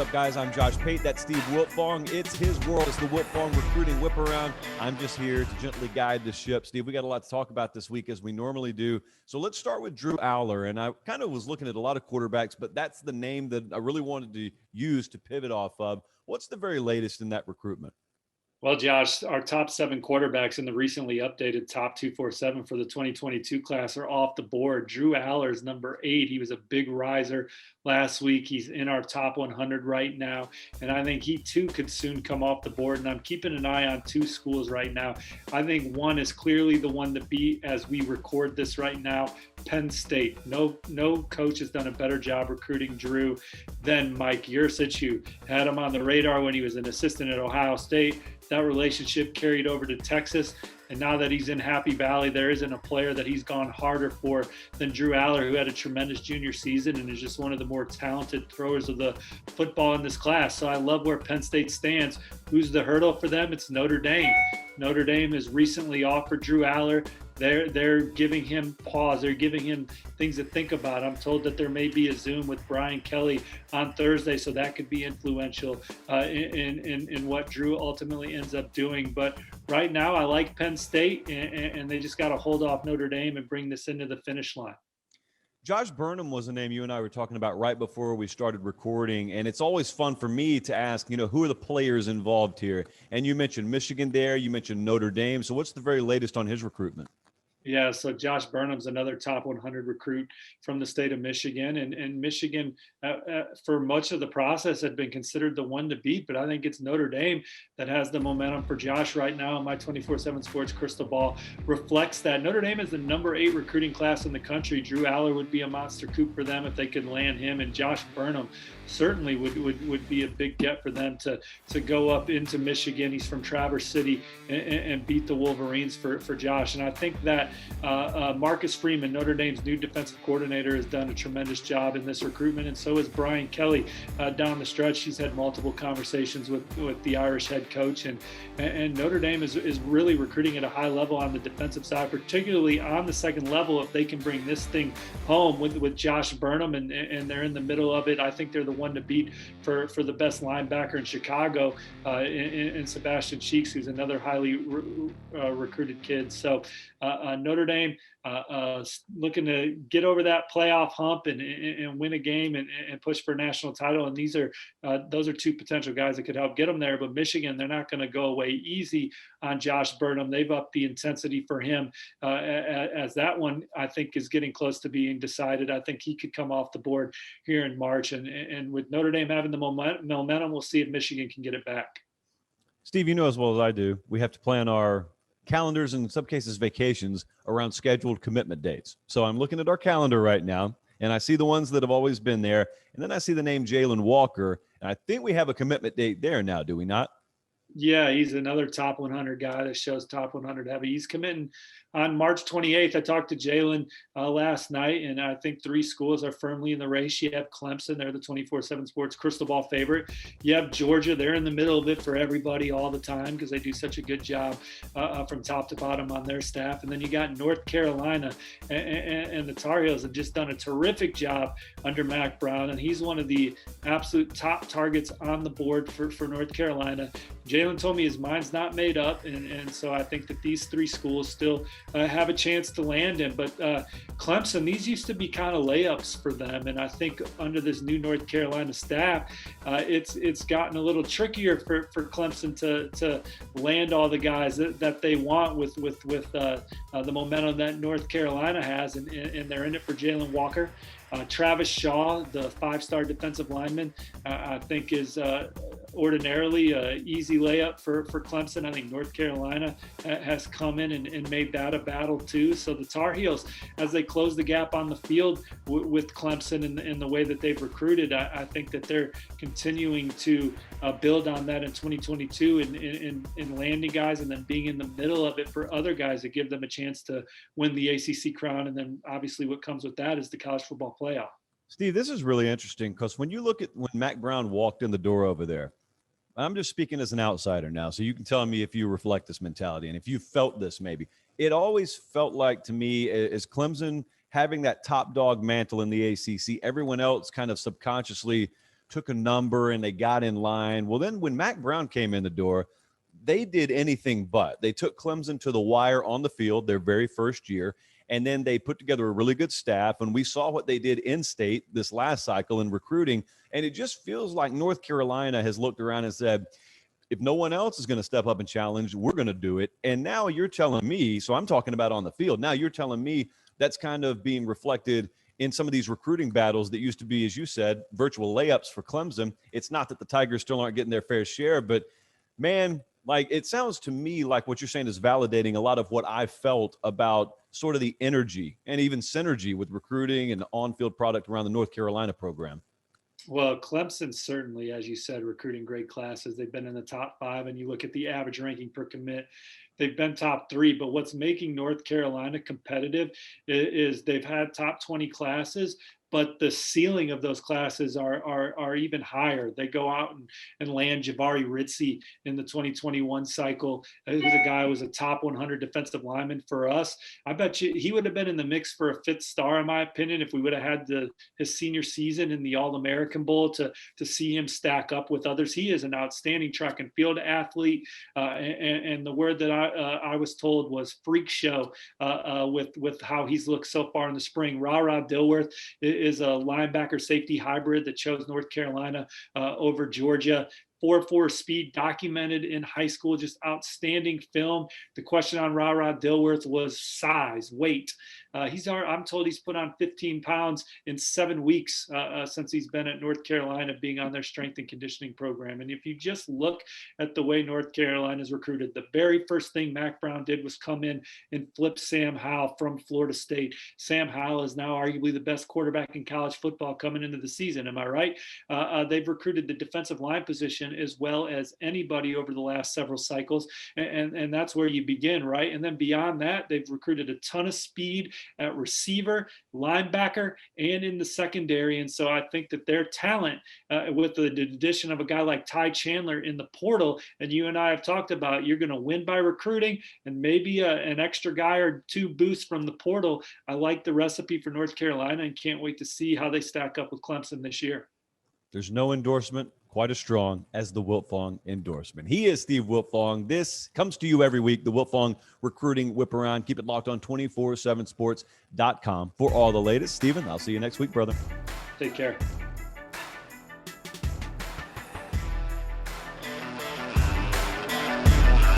What's up, guys? I'm Josh Pate. That's Steve Wiltfong. It's his world. It's the Wiltfong recruiting whip around. I'm just here to gently guide the ship. Steve, we got a lot to talk about this week as we normally do. So let's start with Drew Allar. And I kind of was looking at a lot of quarterbacks, but that's the name that I really wanted to use to pivot off of. What's the very latest in that recruitment? Well, Josh, our top 7 quarterbacks in the recently updated top 247 for the 2022 class are off the board. Drew Allar is number 8. He was a big riser last week. He's in our top 100 right now. And I think he too could soon come off the board. And I'm keeping an eye on 2 schools right now. I think one is clearly the one to beat as we record this right now. Penn State. No coach has done a better job recruiting Drew than Mike Yurcich, who had him on the radar when he was an assistant at Ohio State. That relationship carried over to Texas. And now that he's in Happy Valley, there isn't a player that he's gone harder for than Drew Allar, who had a tremendous junior season and is just one of the more talented throwers of the football in this class. So I love where Penn State stands. Who's the hurdle for them? It's Notre Dame. Notre Dame has recently offered Drew Allar. They're giving him pause. They're giving him things to think about. I'm told that there may be a Zoom with Brian Kelly on Thursday, so that could be influential in what Drew ultimately ends up doing. But right now, I like Penn State, and they just got to hold off Notre Dame and bring this into the finish line. Josh Burnham was a name you and I were talking about right before we started recording, and it's always fun for me to ask, who are the players involved here? And you mentioned Michigan there, you mentioned Notre Dame. So what's the very latest on his recruitment? Yeah, so Josh Burnham's another top 100 recruit from the state of Michigan. And Michigan, for much of the process, had been considered the one to beat. But I think it's Notre Dame that has the momentum for Josh right now. And my 24/7 Sports crystal ball reflects that. Notre Dame is the number 8 recruiting class in the country. Drew Allar would be a monster coup for them if they could land him. And Josh Burnham certainly would be a big get for them to go up into Michigan. He's from Traverse City and beat the Wolverines for Josh. And I think that Marcus Freeman, Notre Dame's new defensive coordinator, has done a tremendous job in this recruitment, and so has Brian Kelly down the stretch. He's had multiple conversations with the Irish head coach, and Notre Dame is really recruiting at a high level on the defensive side, particularly on the second level. If they can bring this thing home with Josh Burnham and they're in the middle of it, I think they're the one to beat for the best linebacker in Chicago, in Sebastian Cheeks, who's another highly recruited kid. So Notre Dame looking to get over that playoff hump and win a game and push for a national title. And those are 2 potential guys that could help get them there. But Michigan, they're not going to go away easy on Josh Burnham. They've upped the intensity for him as that one, I think, is getting close to being decided. I think he could come off the board here in March. And with Notre Dame having the momentum, we'll see if Michigan can get it back. Steve, you know as well as I do, we have to plan our calendars and in some cases vacations around scheduled commitment dates. So I'm looking at our calendar right now and I see the ones that have always been there. And then I see the name Jalen Walker. And I think we have a commitment date there now, do we not? Yeah, he's another top 100 guy that shows top 100 heavy. He's committing on March 28th. I talked to Jalen last night, and I think 3 schools are firmly in the race. You have Clemson. They're the 24/7 Sports crystal ball favorite. You have Georgia. They're in the middle of it for everybody all the time because they do such a good job from top to bottom on their staff. And then you got North Carolina, and the Tar Heels have just done a terrific job under Mac Brown, and he's one of the absolute top targets on the board for North Carolina. Jalen told me his mind's not made up, and so I think that these 3 schools still have a chance to land him. But Clemson, these used to be kind of layups for them, and I think under this new North Carolina staff, it's gotten a little trickier for Clemson to land all the guys that they want with the momentum that North Carolina has, and they're in it for Jalen Walker. Travis Shaw, the 5-star defensive lineman, I think is ordinarily an easy layup for Clemson. I think North Carolina has come in and made that a battle too. So the Tar Heels, as they close the gap on the field with Clemson and the way that they've recruited, I think that they're continuing to build on that in 2022 and landing guys and then being in the middle of it for other guys that give them a chance to win the ACC crown. And then obviously what comes with that is the college football playoff. Steve, this is really interesting because when you look at when Mac Brown walked in the door over there, I'm just speaking as an outsider now, so you can tell me if you reflect this mentality and if you felt this maybe. It always felt like to me as Clemson having that top dog mantle in the ACC, everyone else kind of subconsciously took a number and they got in line. Well, then when Mac Brown came in the door, they did anything but. They took Clemson to the wire on the field their very first year, and then they put together a really good staff. And we saw what they did in state this last cycle in recruiting, and it just feels like North Carolina has looked around and said, if no one else is going to step up and challenge, we're going to do it. And now you're telling me, so I'm talking about on the field, now you're telling me that's kind of being reflected in some of these recruiting battles that used to be, as you said, virtual layups for Clemson. It's not that the Tigers still aren't getting their fair share, but man, like, it sounds to me like what you're saying is validating a lot of what I felt about sort of the energy and even synergy with recruiting and on-field product around the North Carolina program. Well, Clemson certainly, as you said, recruiting great classes. They've been in the top 5, and you look at the average ranking per commit, they've been top 3. But what's making North Carolina competitive is they've had top 20 classes, but the ceiling of those classes are even higher. They go out and land Jabari Ritzy in the 2021 cycle, who's a guy who was a top 100 defensive lineman for us. I bet you he would have been in the mix for a 5th star, in my opinion, if we would have had his senior season in the All-American Bowl to see him stack up with others. He is an outstanding track and field athlete, and the word that I was told was freak show with how he's looked so far in the spring. Ra Dilworth is a linebacker safety hybrid that chose North Carolina over Georgia. 4.4 speed documented in high school, just outstanding film. The question on Ra Dilworth was size, weight. I'm told he's put on 15 pounds in 7 weeks since he's been at North Carolina, being on their strength and conditioning program. And if you just look at the way North Carolina's recruited, the very first thing Mac Brown did was come in and flip Sam Howell from Florida State. Sam Howell is now arguably the best quarterback in college football coming into the season. Am I right? They've recruited the defensive line position as well as anybody over the last several cycles. And that's where you begin, right? And then beyond that, they've recruited a ton of speed at receiver, linebacker, and in the secondary. And so I think that their talent, with the addition of a guy like Ty Chandler in the portal, and you and I have talked about, you're going to win by recruiting and maybe an extra guy or 2 boosts from the portal. I like the recipe for North Carolina and can't wait to see how they stack up with Clemson this year. There's no endorsement quite as strong as the Wiltfong endorsement. He is Steve Wiltfong. This comes to you every week, the Wiltfong Recruiting Whip Around. Keep it locked on 247sports.com for all the latest. Steven, I'll see you next week, brother. Take care.